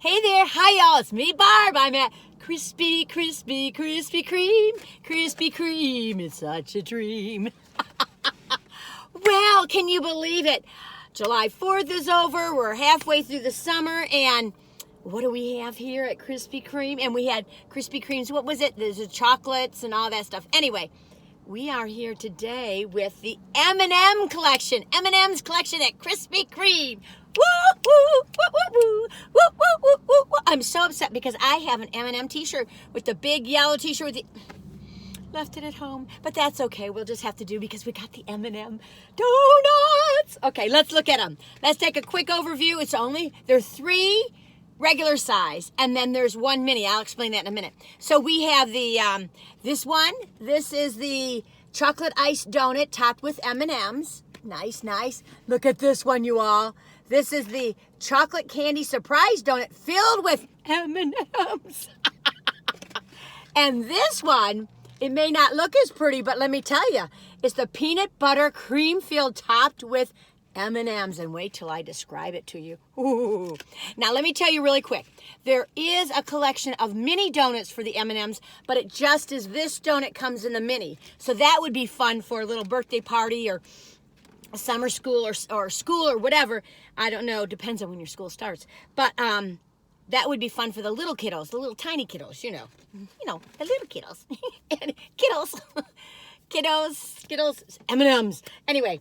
Hey there, hi y'all, it's me, Barb. I'm at Krispy Kreme, Krispy Kreme. It's such a dream. Well, can you believe it? July 4th is over, we're halfway through the summer, and what do we have here at Krispy Kreme? And we had Krispy Kremes, what was it? There's the chocolates and all that stuff. Anyway, we are here today with the M&M collection, M&Ms Collection at Krispy Kreme. Woo, woo, woo, woo, woo, woo, woo, woo, woo, woo. I'm so upset because I have an M&M t-shirt with the big yellow t-shirt with the... Left it at home, but that's okay. We'll just have to do because we got the M&M donuts. Okay, let's look at them. Let's take a quick overview. They're 3 regular size, and then there's 1 mini. I'll explain that in a minute. So we have the, this one. This is the chocolate iced donut topped with M&Ms. Nice, nice. Look at this one, you all. This is the chocolate candy surprise donut filled with M&Ms. And this one, it may not look as pretty, but let me tell you, it's the peanut butter cream filled topped with M&Ms. And wait till I describe it to you. Ooh. Now, let me tell you really quick. There is a collection of mini donuts for the M&Ms, but it just is this donut comes in the mini. So that would be fun for a little birthday party or a summer school or school or whatever. I don't know. Depends on when your school starts. But that would be fun for the little kiddos, the little tiny kiddos, you know, the little kiddos. Kiddos, M&Ms. Anyway,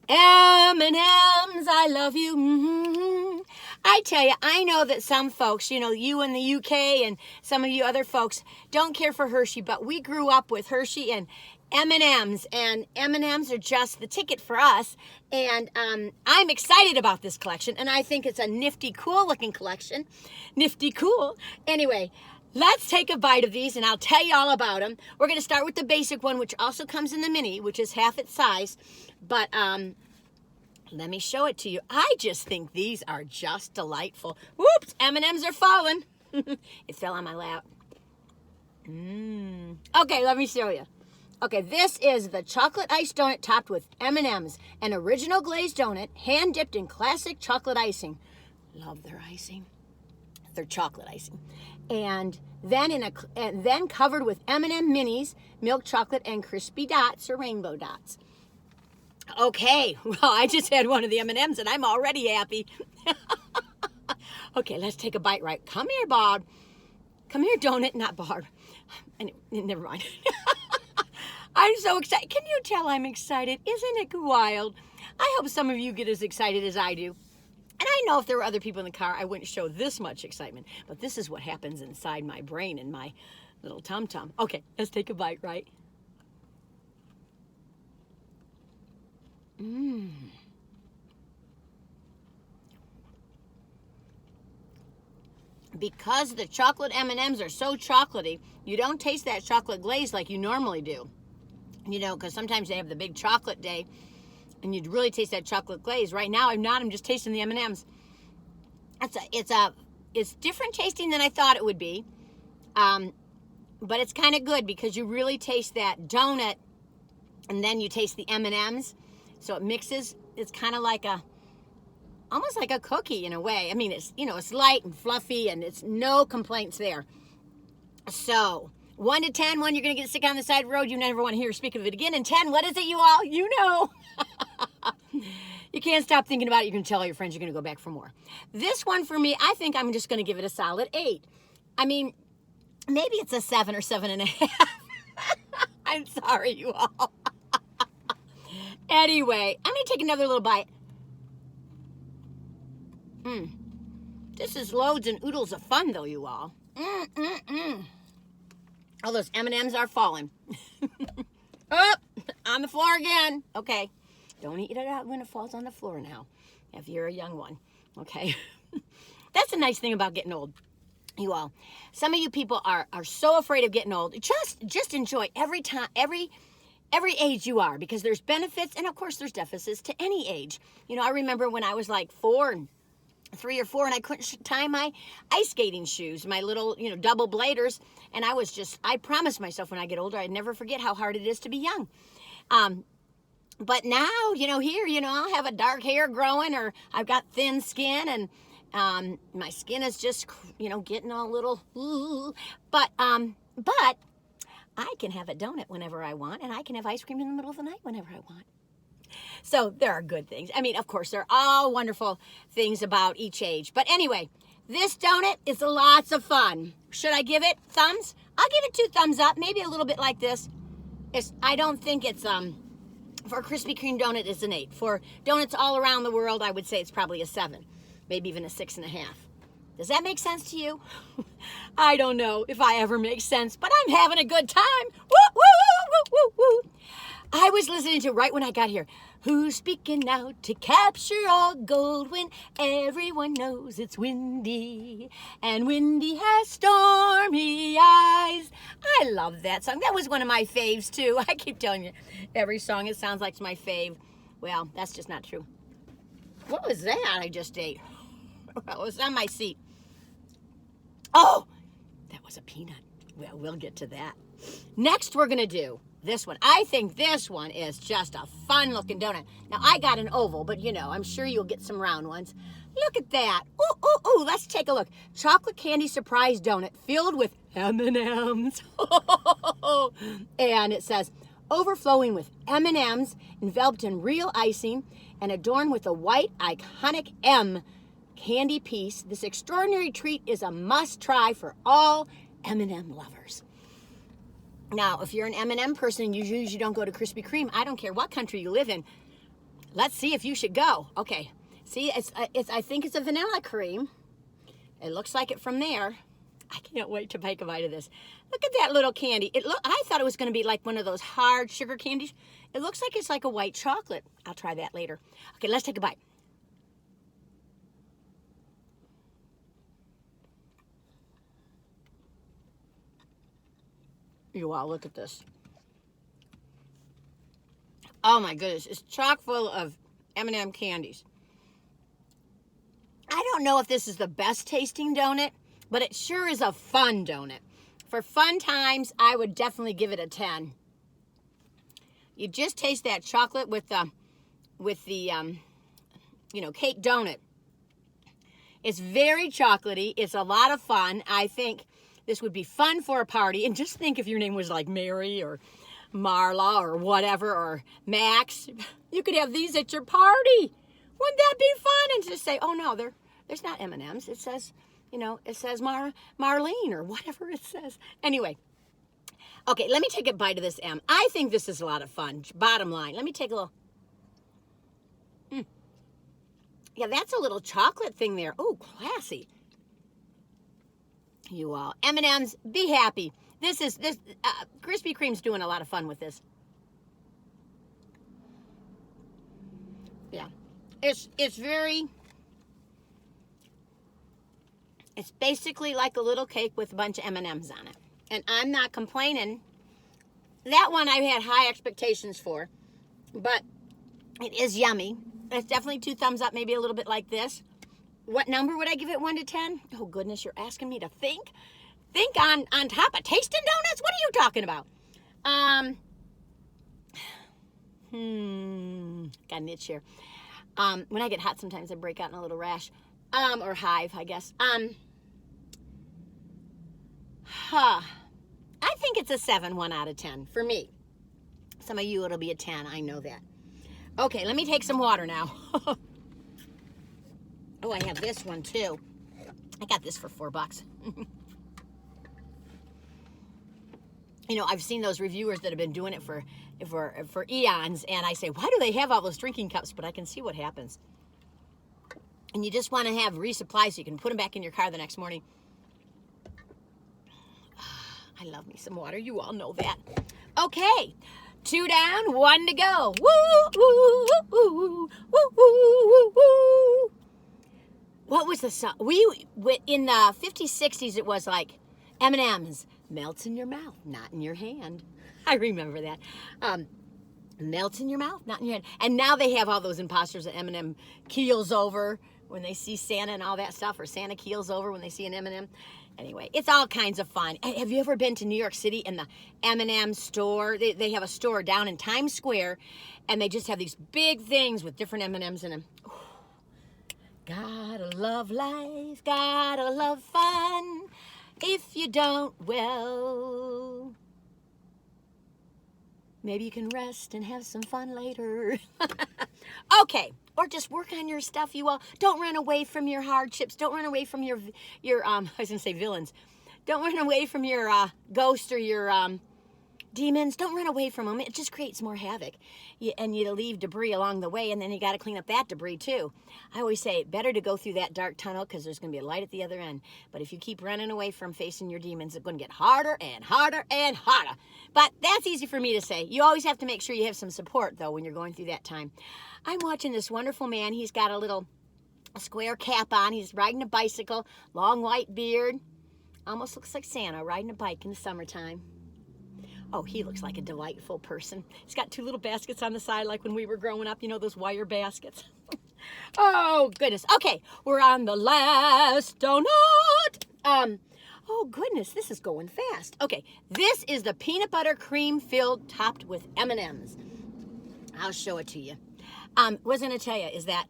M&Ms, I love you. Mm-hmm. I tell you, I know that some folks, you in the UK and some of you other folks don't care for Hershey, but we grew up with Hershey and M&Ms, and M&Ms are just the ticket for us, and I'm excited about this collection, and I think it's a nifty, cool-looking collection. Nifty cool. Anyway, let's take a bite of these, and I'll tell you all about them. We're going to start with the basic one, which also comes in the mini, which is half its size, but let me show it to you. I just think these are just delightful. Whoops, M&Ms are falling. It fell on my lap. Okay, let me show you. Okay, this is the chocolate iced donut topped with M&Ms, an original glazed donut, hand dipped in classic chocolate icing. Love their icing. Their chocolate icing. And then covered with M&M minis, milk chocolate, and crispy dots or rainbow dots. Okay, well, I just had one of the M&Ms and I'm already happy. Okay, let's take a bite, right? Come here, Barb. Come here, donut, not Barb. Never mind. I'm so excited. Can you tell I'm excited? Isn't it wild? I hope some of you get as excited as I do. And I know if there were other people in the car, I wouldn't show this much excitement. But this is what happens inside my brain and my little tum-tum. Okay, let's take a bite, right? Because the chocolate M&Ms are so chocolatey, you don't taste that chocolate glaze like you normally do. Because sometimes they have the big chocolate day, and you'd really taste that chocolate glaze. Right now, I'm just tasting the M&Ms. It's different tasting than I thought it would be, but it's kind of good because you really taste that donut, and then you taste the M&Ms, so it mixes. It's kind of like almost like a cookie in a way. I mean, it's light and fluffy, and it's no complaints there. So 1 to 10, 1, you're going to get sick on the side of the road. You never want to hear speak of it again. And 10, what is it, you all? You know. You can't stop thinking about it. You're going to tell all your friends you're going to go back for more. This one for me, I think I'm just going to give it a solid 8. I mean, maybe it's a 7 or 7.5. I'm sorry, you all. Anyway, I'm going to take another little bite. This is loads and oodles of fun, though, you all. Oh, those M&Ms are falling. Oh, on the floor again. Okay. Don't eat it out when it falls on the floor now, if you're a young one. Okay. That's the nice thing about getting old, you all. Some of you people are so afraid of getting old. Just enjoy every time, every age you are, because there's benefits and, of course, there's deficits to any age. I remember when I was like 3 or 4, and I couldn't tie my ice skating shoes, my little, double bladers, and I promised myself when I get older, I'd never forget how hard it is to be young. But now, here, I'll have a dark hair growing, or I've got thin skin, and My skin is just, getting a little, but I can have a donut whenever I want, and I can have ice cream in the middle of the night whenever I want. So there are good things. I mean, of course, there are all wonderful things about each age. But anyway, this donut is lots of fun. Should I give it thumbs? I'll give it 2 thumbs up, maybe a little bit like this. I don't think it's, for a Krispy Kreme donut, it's an 8. For donuts all around the world, I would say it's probably a 7, maybe even a 6.5. Does that make sense to you? I don't know if I ever make sense, but I'm having a good time. Woo, woo, woo, woo, woo. I was listening to right when I got here. Who's speaking now to capture all gold when everyone knows it's windy and windy has stormy eyes? I love that song. That was one of my faves too. I keep telling you, every song it sounds like it's my fave. Well, that's just not true. What was that I just ate? Well, it was on my seat. Oh, that was a peanut. Well, we'll get to that. Next, we're going to do this one. I think this one is just a fun looking donut. Now, I got an oval, but I'm sure you'll get some round ones. Look at that. Ooh, ooh, ooh, let's take a look. Chocolate candy surprise donut filled with M&Ms. And it says, overflowing with M&Ms, enveloped in real icing, and adorned with a white iconic M candy piece. This extraordinary treat is a must-try for all M&M lovers. Now, if you're an M&M person, you usually don't go to Krispy Kreme. I don't care what country you live in. Let's see if you should go. Okay. See, I think it's a vanilla cream. It looks like it from there. I can't wait to take a bite of this. Look at that little candy. I thought it was going to be like one of those hard sugar candies. It looks like it's like a white chocolate. I'll try that later. Okay, let's take a bite. Wow, look at this. Oh my goodness, it's chock full of M&M candies. I don't know if this is the best tasting donut, but it sure is a fun donut. For fun times, I would definitely give it a 10. You just taste that chocolate with the cake donut. It's very chocolatey. It's a lot of fun. I think this would be fun for a party. And just think if your name was like Mary or Marla or whatever, or Max, you could have these at your party. Wouldn't that be fun? And just say, oh no, there's not M&Ms. It says, it says Marlene or whatever it says. Anyway, okay, let me take a bite of this M. I think this is a lot of fun. Bottom line, let me take a little. Yeah, that's a little chocolate thing there. Oh, classy. You all, M&Ms, be happy. Krispy Kreme's doing a lot of fun with this. Yeah, it's basically like a little cake with a bunch of M&Ms on it, and I'm not complaining. That one I had high expectations for, but it is yummy. It's definitely 2 thumbs up, maybe a little bit like this. What number would I give it, 1 to 10? Oh, goodness, you're asking me to think? Think on top of tasting donuts? What are you talking about? Got an itch here. When I get hot, sometimes I break out in a little rash. Or hive, I guess. I think it's a 7, 1 out of 10 for me. Some of you, it'll be a 10. I know that. Okay, let me take some water now. Oh, I have this one too. I got this for $4. I've seen those reviewers that have been doing it for eons, and I say, why do they have all those drinking cups? But I can see what happens. And you just want to have resupply so you can put them back in your car the next morning. I love me some water. You all know that. Okay. 2 down, 1 to go. Woo, woo, woo, woo, woo, woo, woo. What was the song? In the 50s, 60s, it was like M&Ms, melts in your mouth, not in your hand. I remember that. Melts in your mouth, not in your hand. And now they have all those imposters that M&M keels over when they see Santa and all that stuff, or Santa keels over when they see an M&M. Anyway, it's all kinds of fun. Have you ever been to New York City in the M&M store? They have a store down in Times Square, and they just have these big things with different M&Ms in them. Gotta love life, gotta love fun. If you don't, well, maybe you can rest and have some fun later. Okay, or just work on your stuff, you all. Don't run away from your hardships. Don't run away from your I was gonna say villains. Don't run away from your ghost or your demons. Don't run away from them. It just creates more havoc. And you leave debris along the way, and then you got to clean up that debris too. I always say, better to go through that dark tunnel because there's going to be a light at the other end. But if you keep running away from facing your demons, it's going to get harder and harder and harder. But that's easy for me to say. You always have to make sure you have some support, though, when you're going through that time. I'm watching this wonderful man. He's got a square cap on. He's riding a bicycle, long white beard. Almost looks like Santa riding a bike in the summertime. Oh, he looks like a delightful person. He's got 2 little baskets on the side like when we were growing up, you know, those wire baskets. Oh, goodness. Okay, we're on the last donut. Oh, goodness, this is going fast. Okay, this is the peanut butter cream filled topped with M&Ms. I'll show it to you. What I was going to tell you is that,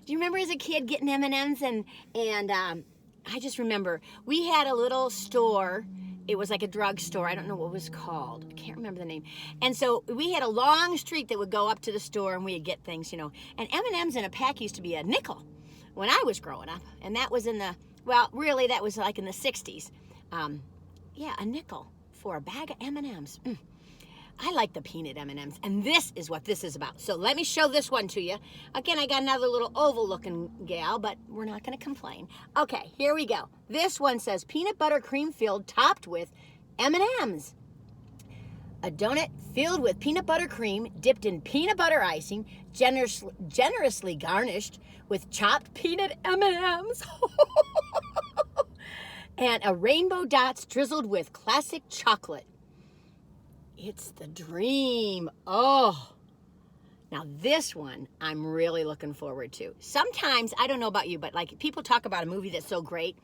do you remember as a kid getting M&Ms? And I just remember we had a little store. It was like a drugstore. I don't know what it was called. I can't remember the name. And so we had a long street that would go up to the store, and we'd get things, you know. And M&Ms in a pack used to be a nickel when I was growing up. And that was well, really, that was like in the 60s. Yeah, a nickel for a bag of M&Ms. I like the peanut M&Ms, and this is what this is about. So let me show this one to you. Again, I got another little oval-looking gal, but we're not going to complain. Okay, here we go. This one says peanut butter cream filled topped with M&Ms. A donut filled with peanut butter cream dipped in peanut butter icing, generously garnished with chopped peanut M&Ms. And a rainbow dots drizzled with classic chocolate. It's the dream. Oh, now this one I'm really looking forward to. Sometimes, I don't know about you, but like people talk about a movie that's so great,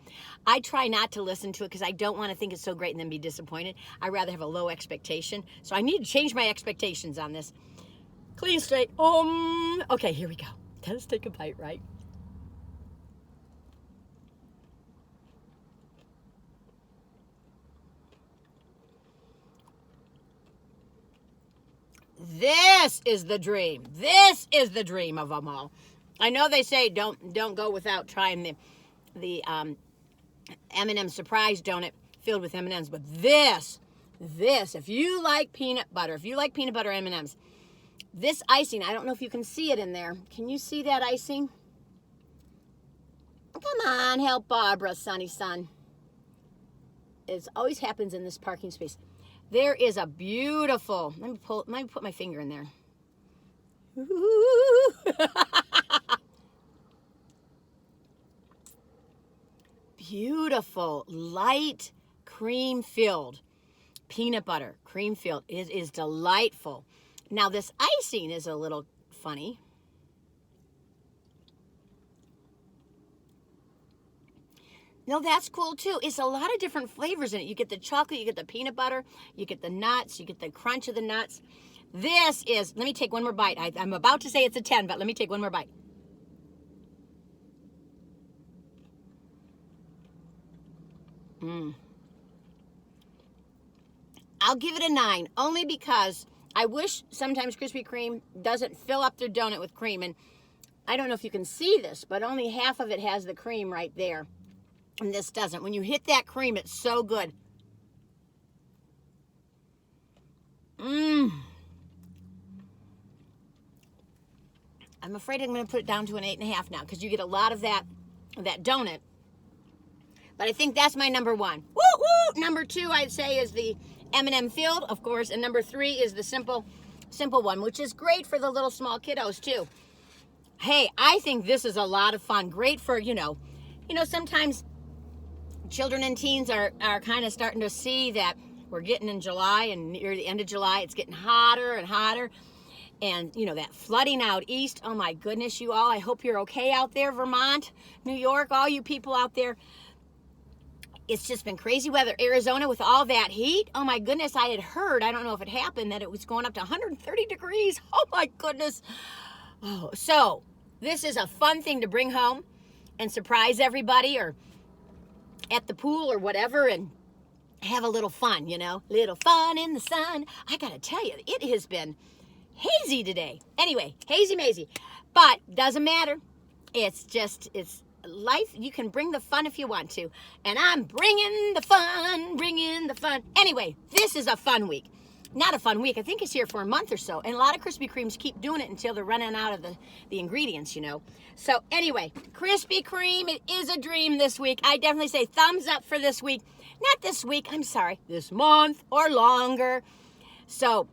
I try not to listen to it because I don't want to think it's so great and then be disappointed. I rather have a low expectation. So I need to change my expectations on this. Clean straight. Okay, here we go. Let's take a bite, right? This is the dream. This is the dream of them all. I know they say don't go without trying the M&M surprise donut filled with M&Ms, but this, if you like peanut butter, M&Ms, this icing, I don't know if you can see it in there. Can you see that icing? Come on, help Barbara, Sonny son. It always happens in this parking space. There is a beautiful, let me put my finger in there. Beautiful, light, cream-filled, peanut butter, cream-filled. It is delightful. Now this icing is a little funny. No, that's cool too. It's a lot of different flavors in it. You get the chocolate, you get the peanut butter, you get the nuts, you get the crunch of the nuts. This is, let me take one more bite. I'm about to say it's a 10, but let me take one more bite. I'll give it a 9, only because I wish sometimes Krispy Kreme doesn't fill up their donut with cream. And I don't know if you can see this, but only half of it has the cream right there. And this doesn't. When you hit that cream, it's so good. I'm afraid I'm going to put it down to an 8.5 now because you get a lot of that donut. But I think that's my number 1. Woo woo! Number 2, I'd say, is the M&M filled, of course, and number 3 is the simple one, which is great for the little small kiddos too. Hey, I think this is a lot of fun. Great for, you know, sometimes children and teens are kind of starting to see that we're getting in July, and near the end of July, it's getting hotter and hotter. And, you know, that flooding out east, oh my goodness, you all, I hope you're okay out there, Vermont, New York, all you people out there. It's just been crazy weather. Arizona with all that heat, oh my goodness, I had heard, I don't know if it happened, that it was going up to 130 degrees. Oh my goodness. Oh, so this is a fun thing to bring home. and surprise everybody, or at the pool or whatever, and have a little fun, you know, little fun in the sun. I gotta tell you, it has been hazy today. Anyway, hazy mazy, but doesn't matter. It's life. You can bring the fun if you want to, and I'm bringing the fun. Anyway, this is a fun week. Not a fun week. I think it's here for a month or so, and a lot of Krispy Kremes keep doing it until they're running out of the ingredients, you know. So anyway, Krispy Kreme, it is a dream this week. I definitely say thumbs up for this week. Not this week, I'm sorry, this month or longer. So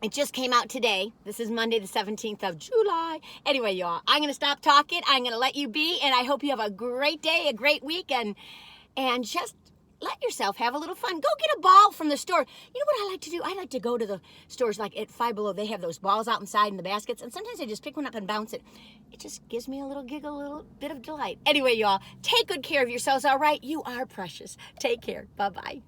it just came out today. This is Monday the 17th of July. Anyway, y'all, I'm going to stop talking. I'm going to let you be, and I hope you have a great day, a great week, and just let yourself have a little fun. Go get a ball from the store. You know what I like to do? I like to go to the stores like at Five Below. They have those balls out inside in the baskets, and sometimes I just pick one up and bounce it. It just gives me a little giggle, a little bit of delight. Anyway, y'all, take good care of yourselves, all right? You are precious. Take care. Bye-bye.